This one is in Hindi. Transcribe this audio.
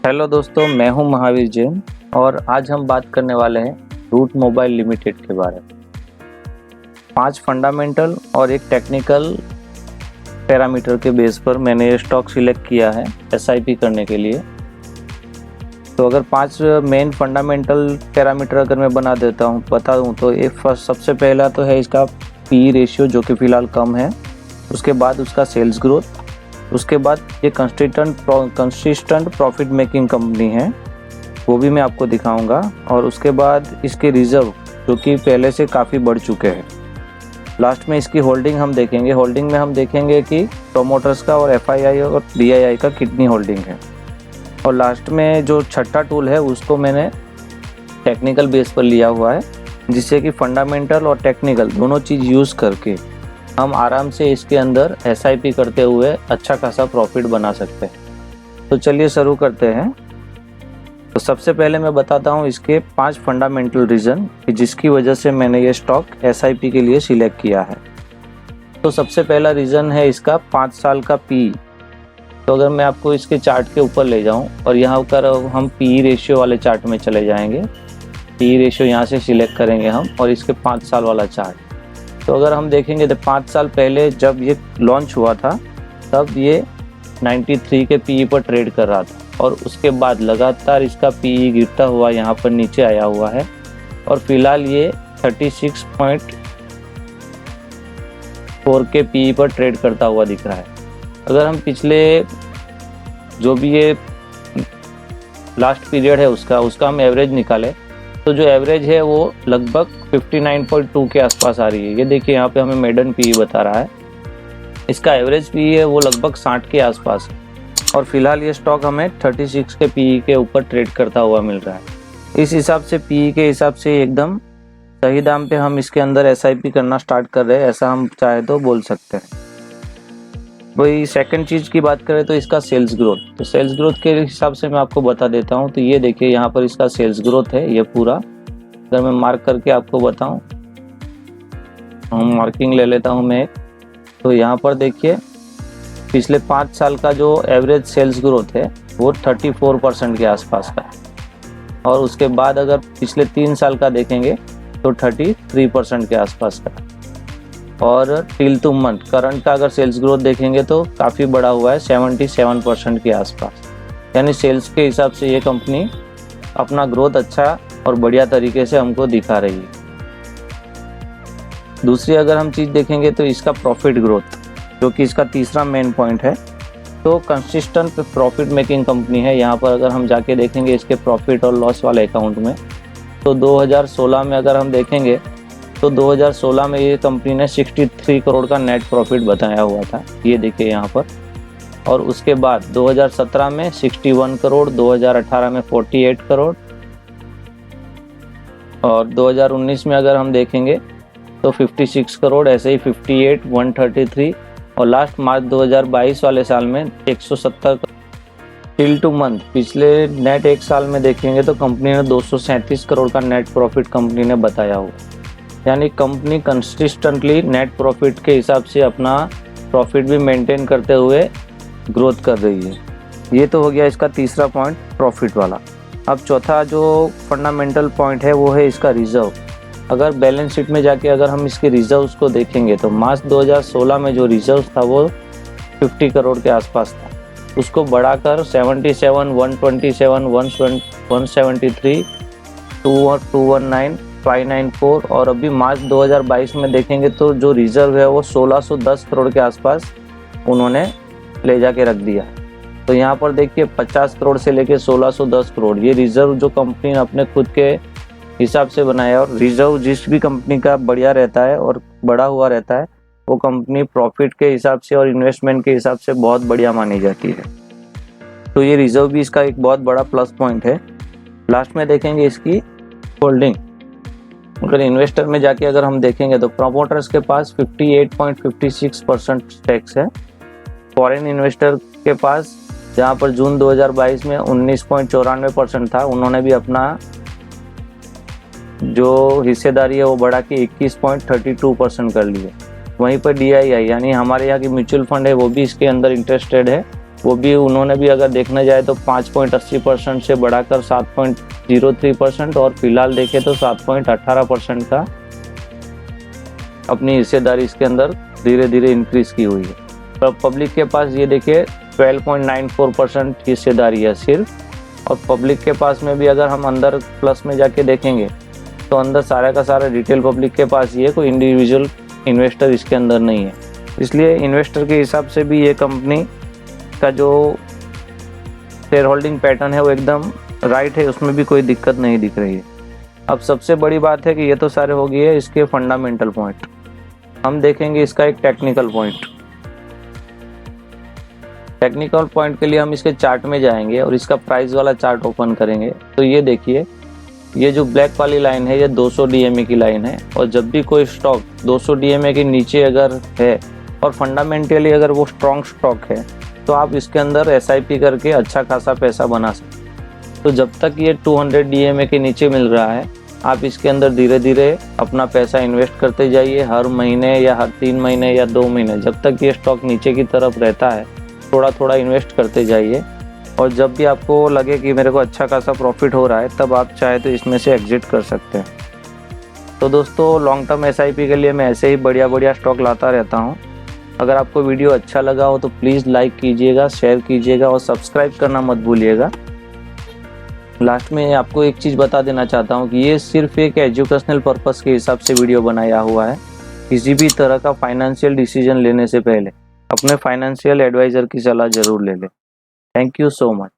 हेलो दोस्तों, मैं हूं महावीर जैन और आज हम बात करने वाले हैं रूट मोबाइल लिमिटेड के बारे में। 5 फंडामेंटल और एक टेक्निकल पैरामीटर के बेस पर मैंने ये स्टॉक सिलेक्ट किया है एसआईपी करने के लिए। तो अगर 5 मेन फंडामेंटल पैरामीटर अगर मैं बता दूं तो ये सबसे पहला तो है इसका पी रेशियो जो कि फ़िलहाल कम है। उसके बाद उसका सेल्स ग्रोथ, उसके बाद ये कंसिस्टेंट प्रॉफिट मेकिंग कंपनी है, वो भी मैं आपको दिखाऊंगा। और उसके बाद इसके रिजर्व जो कि पहले से काफ़ी बढ़ चुके हैं। लास्ट में इसकी होल्डिंग हम देखेंगे। होल्डिंग में हम देखेंगे कि प्रोमोटर्स का और एफआईआई और डीआईआई का कितनी होल्डिंग है। और लास्ट में जो छठा टूल है उसको मैंने टेक्निकल बेस पर लिया हुआ है, जिससे कि फंडामेंटल और टेक्निकल दोनों चीज़ यूज़ करके हम आराम से इसके अंदर एसआईपी करते हुए अच्छा खासा प्रॉफिट बना सकते हैं। तो चलिए शुरू करते हैं। तो सबसे पहले मैं बताता हूँ इसके 5 फंडामेंटल रीज़न जिसकी वजह से मैंने ये स्टॉक एसआईपी के लिए सिलेक्ट किया है। तो सबसे पहला रीज़न है इसका 5 साल का पी। तो अगर मैं आपको इसके चार्ट के ऊपर ले जाऊँ और यहाँ पर हम पी रेशियो वाले चार्ट में चले जाएंगे। पी रेशियो यहाँ से सिलेक्ट करेंगे हम और इसके 5 साल वाला चार्ट। तो अगर हम देखेंगे तो 5 साल पहले जब ये लॉन्च हुआ था तब ये 93 के पीई पर ट्रेड कर रहा था और उसके बाद लगातार इसका पीई गिरता हुआ यहाँ पर नीचे आया हुआ है और फिलहाल ये 36.4 के पीई पर ट्रेड करता हुआ दिख रहा है। अगर हम पिछले जो भी ये लास्ट पीरियड है उसका हम एवरेज निकालें तो जो एवरेज है वो लगभग 59.2 के आसपास आ रही है। ये देखिए यहाँ पे हमें मेडन पीई बता रहा है, इसका एवरेज पीई है वो लगभग 60 के आसपास है और फिलहाल ये स्टॉक हमें 36 के पीई के ऊपर ट्रेड करता हुआ मिल रहा है। इस हिसाब से पीई के हिसाब से एकदम सही दाम पे हम इसके अंदर एसआईपी करना स्टार्ट कर रहे हैं, ऐसा हम चाहे तो बोल सकते हैं। वही सेकंड चीज़ की बात करें तो इसका सेल्स ग्रोथ। तो सेल्स ग्रोथ के हिसाब से मैं आपको बता देता हूँ। तो ये देखिए यहाँ पर इसका सेल्स ग्रोथ है ये पूरा। अगर मैं मार्क करके आपको बताऊँ, मार्किंग ले लेता हूँ मैं। तो यहाँ पर देखिए पिछले 5 साल का जो एवरेज सेल्स ग्रोथ है वो 34% के आसपास का है और उसके बाद अगर पिछले 3 साल का देखेंगे तो 33% के आसपास का। और टिल टू मंथ करंट का अगर सेल्स ग्रोथ देखेंगे तो काफ़ी बड़ा हुआ है 77% के आसपास। यानी सेल्स के हिसाब से ये कंपनी अपना ग्रोथ अच्छा और बढ़िया तरीके से हमको दिखा रही है। दूसरी अगर हम चीज़ देखेंगे तो इसका प्रॉफिट ग्रोथ, जो कि इसका तीसरा मेन पॉइंट है। तो कंसिस्टेंट प्रॉफिट मेकिंग कंपनी है। यहाँ पर अगर हम जाके देखेंगे इसके प्रॉफिट और लॉस वाले अकाउंट में तो 2016 में अगर हम देखेंगे तो 2016 में ये कंपनी ने 63 करोड़ का नेट प्रॉफिट बताया हुआ था, ये देखिए यहाँ पर। और उसके बाद 2017 में 61 करोड़, 2018 में 48 करोड़ और 2019 में अगर हम देखेंगे तो 56 करोड़, ऐसे ही 58, 133 और लास्ट मार्च 2022 वाले साल में 170 टिल टू मंथ पिछले नेट एक साल में देखेंगे तो कंपनी ने 237 करोड़ का नेट प्रॉफिट कंपनी ने बताया हुआ। यानी कंपनी कंसिस्टेंटली नेट प्रॉफिट के हिसाब से अपना प्रॉफिट भी मेंटेन करते हुए ग्रोथ कर रही है। ये तो हो गया इसका तीसरा पॉइंट प्रॉफिट वाला। अब चौथा जो फंडामेंटल पॉइंट है वो है इसका रिजर्व। अगर बैलेंस शीट में जाके अगर हम इसके रिजर्व्स को देखेंगे तो मार्च 2016 में जो रिजर्व था वो 50 करोड़ के आसपास था, उसको बढ़ाकर 77, 127, 173, 219, 594 और अभी मार्च 2022 में देखेंगे तो जो रिजर्व है वो 1610 करोड़ के आसपास उन्होंने ले जाके रख दिया। तो यहाँ पर देखिए 50 करोड़ से लेके 1610 करोड़ ये रिजर्व जो कंपनी ने अपने खुद के हिसाब से बनाया। और रिजर्व जिस भी कंपनी का बढ़िया रहता है और बड़ा हुआ रहता है वो कंपनी प्रॉफिट के हिसाब से और इन्वेस्टमेंट के हिसाब से बहुत बढ़िया मानी जाती है। तो ये रिजर्व भी इसका एक बहुत बड़ा प्लस पॉइंट है। लास्ट में देखेंगे इसकी होल्डिंग। अगर इन्वेस्टर में जाके अगर हम देखेंगे तो प्रोमोटर्स के पास 58.56% स्टेक्स है। फॉरेन इन्वेस्टर के पास जहाँ पर जून 2022 में 19.94% था, उन्होंने भी अपना जो हिस्सेदारी है वो बढ़ा के 21.32% कर ली है। वहीं पर DII यानी हमारे यहाँ की म्यूचुअल फंड है वो भी इसके अंदर इंटरेस्टेड है वो भी उन्होंने भी अगर देखने जाए तो 5.80% से बढ़ाकर 7.03% और फिलहाल देखें तो 7.18% का अपनी हिस्सेदारी इसके अंदर धीरे धीरे इंक्रीज की हुई है। तो पब्लिक के पास ये देखिए 12.94% हिस्सेदारी है सिर्फ। और पब्लिक के पास में भी अगर हम अंदर प्लस में जाके देखेंगे तो अंदर सारा का सारा रिटेल पब्लिक के पास ही है, कोई इंडिविजुअल इन्वेस्टर इसके अंदर नहीं है। इसलिए इन्वेस्टर के हिसाब से भी ये कंपनी का जो शेयर होल्डिंग पैटर्न है वो एकदम राइट है, उसमें भी कोई दिक्कत नहीं दिख रही है। अब सबसे बड़ी बात है कि ये तो सारे हो गए है इसके फंडामेंटल पॉइंट, हम देखेंगे इसका एक टेक्निकल पॉइंट। टेक्निकल पॉइंट के लिए हम इसके चार्ट में जाएंगे और इसका प्राइस वाला चार्ट ओपन करेंगे। तो ये देखिए, ये जो ब्लैक वाली लाइन है ये 200 DMA की लाइन है, और जब भी कोई स्टॉक 200 DMA के नीचे अगर है और फंडामेंटली अगर वो स्ट्रॉन्ग स्टॉक है तो आप इसके अंदर SIP करके अच्छा खासा पैसा बना सकते। तो जब तक ये 200 DMA के नीचे मिल रहा है, आप इसके अंदर धीरे धीरे अपना पैसा इन्वेस्ट करते जाइए, हर महीने या हर 3 महीने या 2 महीने, जब तक ये स्टॉक नीचे की तरफ रहता है थोड़ा थोड़ा इन्वेस्ट करते जाइए। और जब भी आपको लगे कि मेरे को अच्छा खासा प्रॉफिट हो रहा है तब आप चाहे तो इसमें से एग्जिट कर सकते हैं। तो दोस्तों, लॉन्ग टर्म SIP के लिए मैं ऐसे ही बढ़िया बढ़िया स्टॉक लाता रहता हूँ। अगर आपको वीडियो अच्छा लगा हो तो प्लीज़ लाइक कीजिएगा, शेयर कीजिएगा और सब्सक्राइब करना मत भूलिएगा। लास्ट में आपको एक चीज़ बता देना चाहता हूँ कि ये सिर्फ एक एजुकेशनल पर्पस के हिसाब से वीडियो बनाया हुआ है। किसी भी तरह का फाइनेंशियल डिसीजन लेने से पहले अपने फाइनेंशियल एडवाइज़र की सलाह ज़रूर ले लें। Thank you so much.